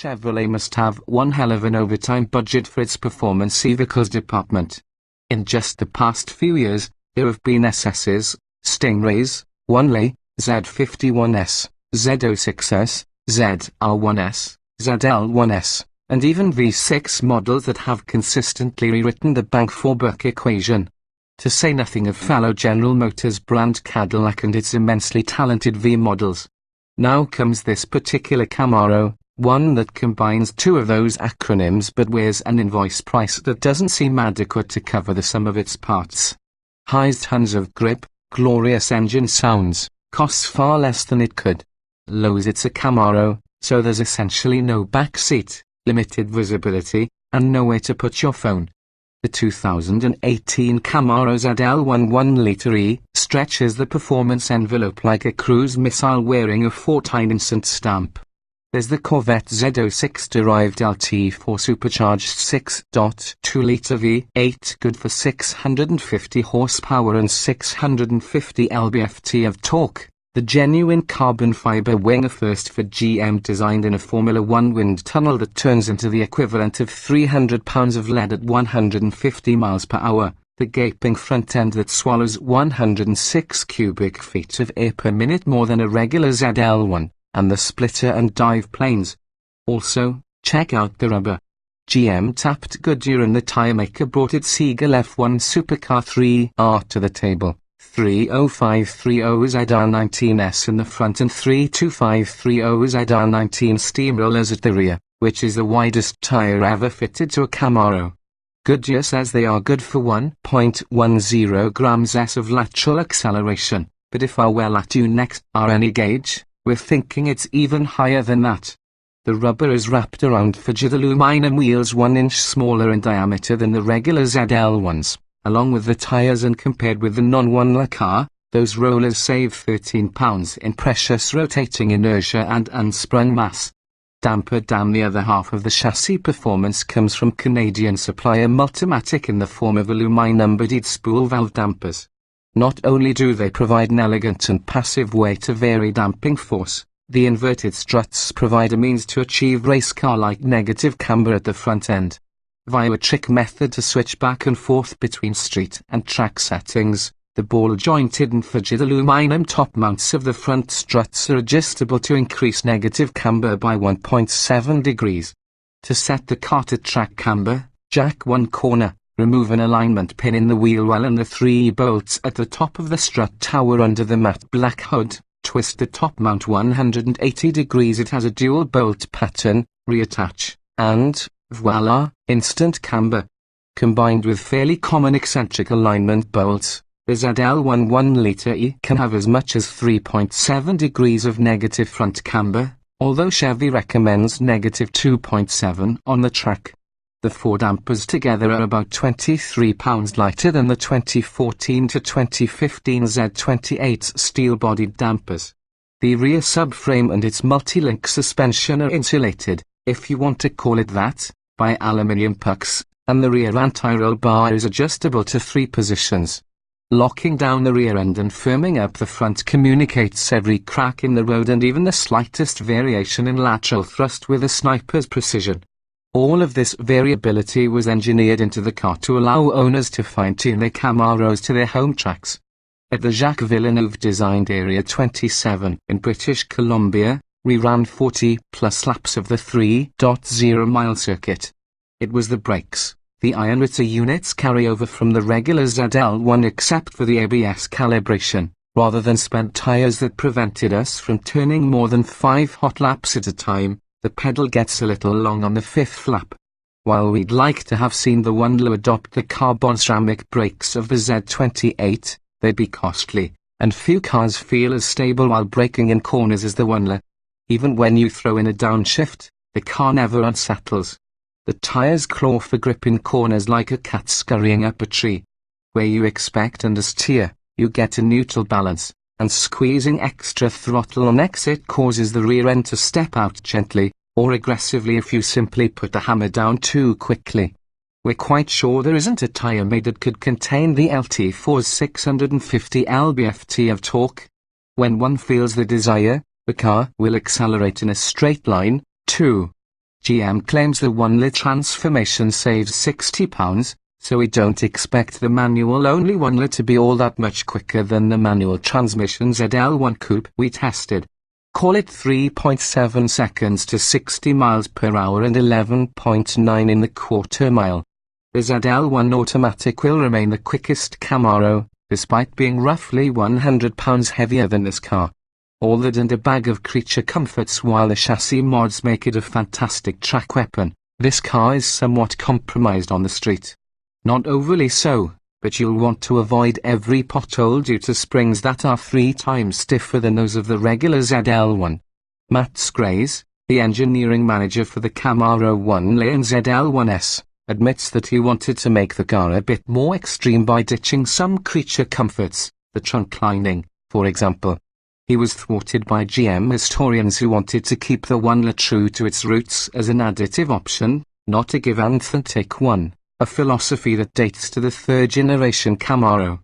Chevrolet must have one hell of an overtime budget for its performance vehicles department. In just the past few years, there have been SSs, Stingrays, Onelay, Z51s, Z06s, ZR1s, ZL1s, and even V6 models that have consistently rewritten the bank for buck equation. To say nothing of fellow General Motors brand Cadillac and its immensely talented V models. Now comes this particular Camaro, one that combines two of those acronyms but wears an invoice price that doesn't seem adequate to cover the sum of its parts. Highs tons of grip, glorious engine sounds, costs far less than it could. Lows it's a Camaro, so there's essentially no back seat, limited visibility, and nowhere to put your phone. The 2018 Camaro ZL1 1.0 E stretches the performance envelope like a cruise missile wearing a 4-tine instant stamp. There's the Corvette Z06 derived LT4 supercharged 6.2-litre V8 good for 650 horsepower and 650 lb-ft of torque. The genuine carbon fiber wing, a first for GM, designed in a Formula 1 wind tunnel that turns into the equivalent of 300 pounds of lead at 150 miles per hour, the gaping front end that swallows 106 cubic feet of air per minute, more than a regular ZL1, and the splitter and dive planes. Also, check out the rubber. GM tapped Goodyear and the tire maker brought its Seagull F1 Supercar 3R to the table. 30530 ZR19s in the front and 32530 ZR19 steamrollers at the rear, which is the widest tire ever fitted to a Camaro. Goodyear says they are good for 1.10 grams s of lateral acceleration, but if our well at you next are any gauge, we're thinking it's even higher than that. The rubber is wrapped around frigid aluminum wheels 1 inch smaller in diameter than the regular ZL1s. Along with the tires, and compared with the non-Onelay car, those rollers save 13 pounds in precious rotating inertia and unsprung mass. Damper down the other half of the chassis performance comes from Canadian supplier Multimatic in the form of aluminum-bodied spool valve dampers. Not only do they provide an elegant and passive way to vary damping force, the inverted struts provide a means to achieve race car-like negative camber at the front end. Via a trick method to switch back and forth between street and track settings, the ball-jointed and frigid aluminum top mounts of the front struts are adjustable to increase negative camber by 1.7 degrees. To set the car to track camber, jack one corner, remove an alignment pin in the wheel well and the 3 bolts at the top of the strut tower under the matte black hood, twist the top mount 180 degrees. It has a dual bolt pattern, reattach, and voila, instant camber. Combined with fairly common eccentric alignment bolts, the ZL1 1.0 E can have as much as 3.7 degrees of negative front camber, although Chevy recommends negative 2.7 on the track. The 4 dampers together are about 23 pounds lighter than the 2014 to 2015 Z28's steel-bodied dampers. The rear subframe and its multi-link suspension are insulated, if you want to call it that, by aluminium pucks, and the rear anti-roll bar is adjustable to 3 positions. Locking down the rear end and firming up the front communicates every crack in the road and even the slightest variation in lateral thrust with a sniper's precision. All of this variability was engineered into the car to allow owners to fine-tune their Camaros to their home tracks. At the Jacques Villeneuve-designed Area 27 in British Columbia, we ran 40-plus laps of the 3.0-mile circuit. It was the brakes, the iron rotor units carry over from the regular ZL1 except for the ABS calibration, rather than spent tires that prevented us from turning more than 5 hot laps at a time. The pedal gets a little long on the 5th lap. While we'd like to have seen the Onelay adopt the carbon ceramic brakes of the Z28, they'd be costly, and few cars feel as stable while braking in corners as the Onelay. Even when you throw in a downshift, the car never unsettles. The tires claw for grip in corners like a cat scurrying up a tree. Where you expect and steer, you get a neutral balance, and squeezing extra throttle on exit causes the rear end to step out gently, or aggressively if you simply put the hammer down too quickly. We're quite sure there isn't a tire made that could contain the LT4's 650 lb-ft of torque. When one feels the desire, the car will accelerate in a straight line, too. GM claims the 1-liter transformation saves £60, so we don't expect the manual-only 1-liter to be all that much quicker than the manual transmission ZL1 coupe we tested. Call it 3.7 seconds to 60 miles per hour and 11.9 in the quarter mile. The ZL1 automatic will remain the quickest Camaro, despite being roughly 100 pounds heavier than this car. All that and a bag of creature comforts. While the chassis mods make it a fantastic track weapon, this car is somewhat compromised on the street. Not overly so, but you'll want to avoid every pothole due to springs that are 3 times stiffer than those of the regular ZL1. Matt Scrays, the engineering manager for the Camaro 1-liter and ZL1S, admits that he wanted to make the car a bit more extreme by ditching some creature comforts, the trunk lining, for example. He was thwarted by GM historians who wanted to keep the 1-liter true to its roots as an additive option, not a give and take one, a philosophy that dates to the 3rd generation Camaro.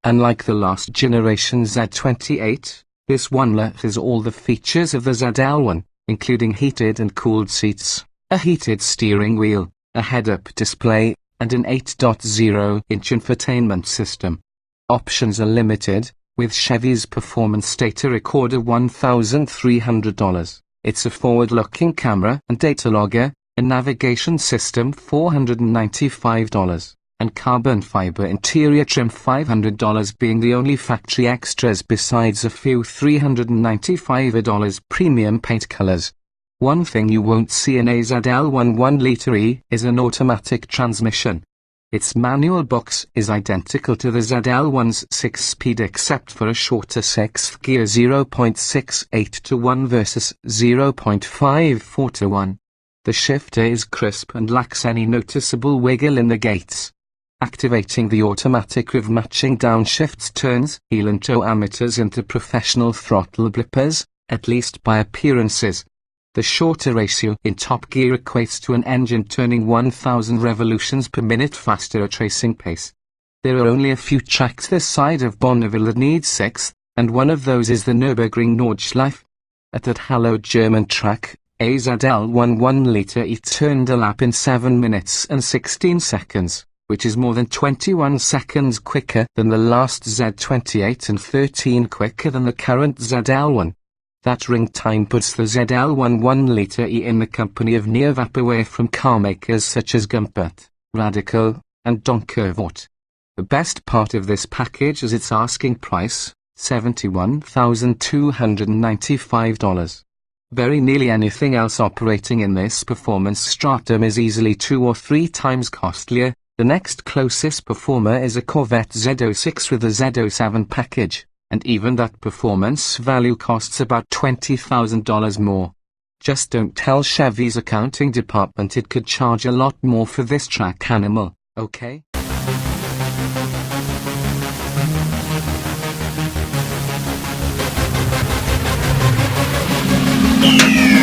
Unlike the last generation Z28, this 1-liter has all the features of the ZL1, including heated and cooled seats, a heated steering wheel, a head-up display, and an 8.0-inch infotainment system. Options are limited, with Chevy's performance data recorder $1,300. It's a forward-looking camera and data logger, a navigation system $495, and carbon fiber interior trim $500 being the only factory extras besides a few $395 premium paint colors. One thing you won't see in a ZL1 1-liter E is an automatic transmission. Its manual box is identical to the ZL1's 6-speed except for a shorter 6th gear 0.68 to 1 versus 0.54 to 1. The shifter is crisp and lacks any noticeable wiggle in the gates. Activating the automatic with matching downshifts turns heel and toe amateurs into professional throttle blippers, at least by appearances. The shorter ratio in top gear equates to an engine turning 1,000 revolutions per minute faster at racing pace. There are only a few tracks this side of Bonneville that need 6th, and one of those is the Nürburgring Nordschleife. At that hallowed German track, a ZL1 1-liter E turned a lap in 7 minutes and 16 seconds, which is more than 21 seconds quicker than the last Z28 and 13 quicker than the current ZL1. That ring time puts the ZL1 1-liter E in the company of near vaporware from car makers such as Gumpert, Radical, and Donkervoort. The best part of this package is its asking price, $71,295. Very nearly anything else operating in this performance stratum is easily 2 or 3 times costlier. The next closest performer is a Corvette Z06 with a Z07 package, and even that performance value costs about $20,000 more. Just don't tell Chevy's accounting department it could charge a lot more for this track animal, okay? Yeah.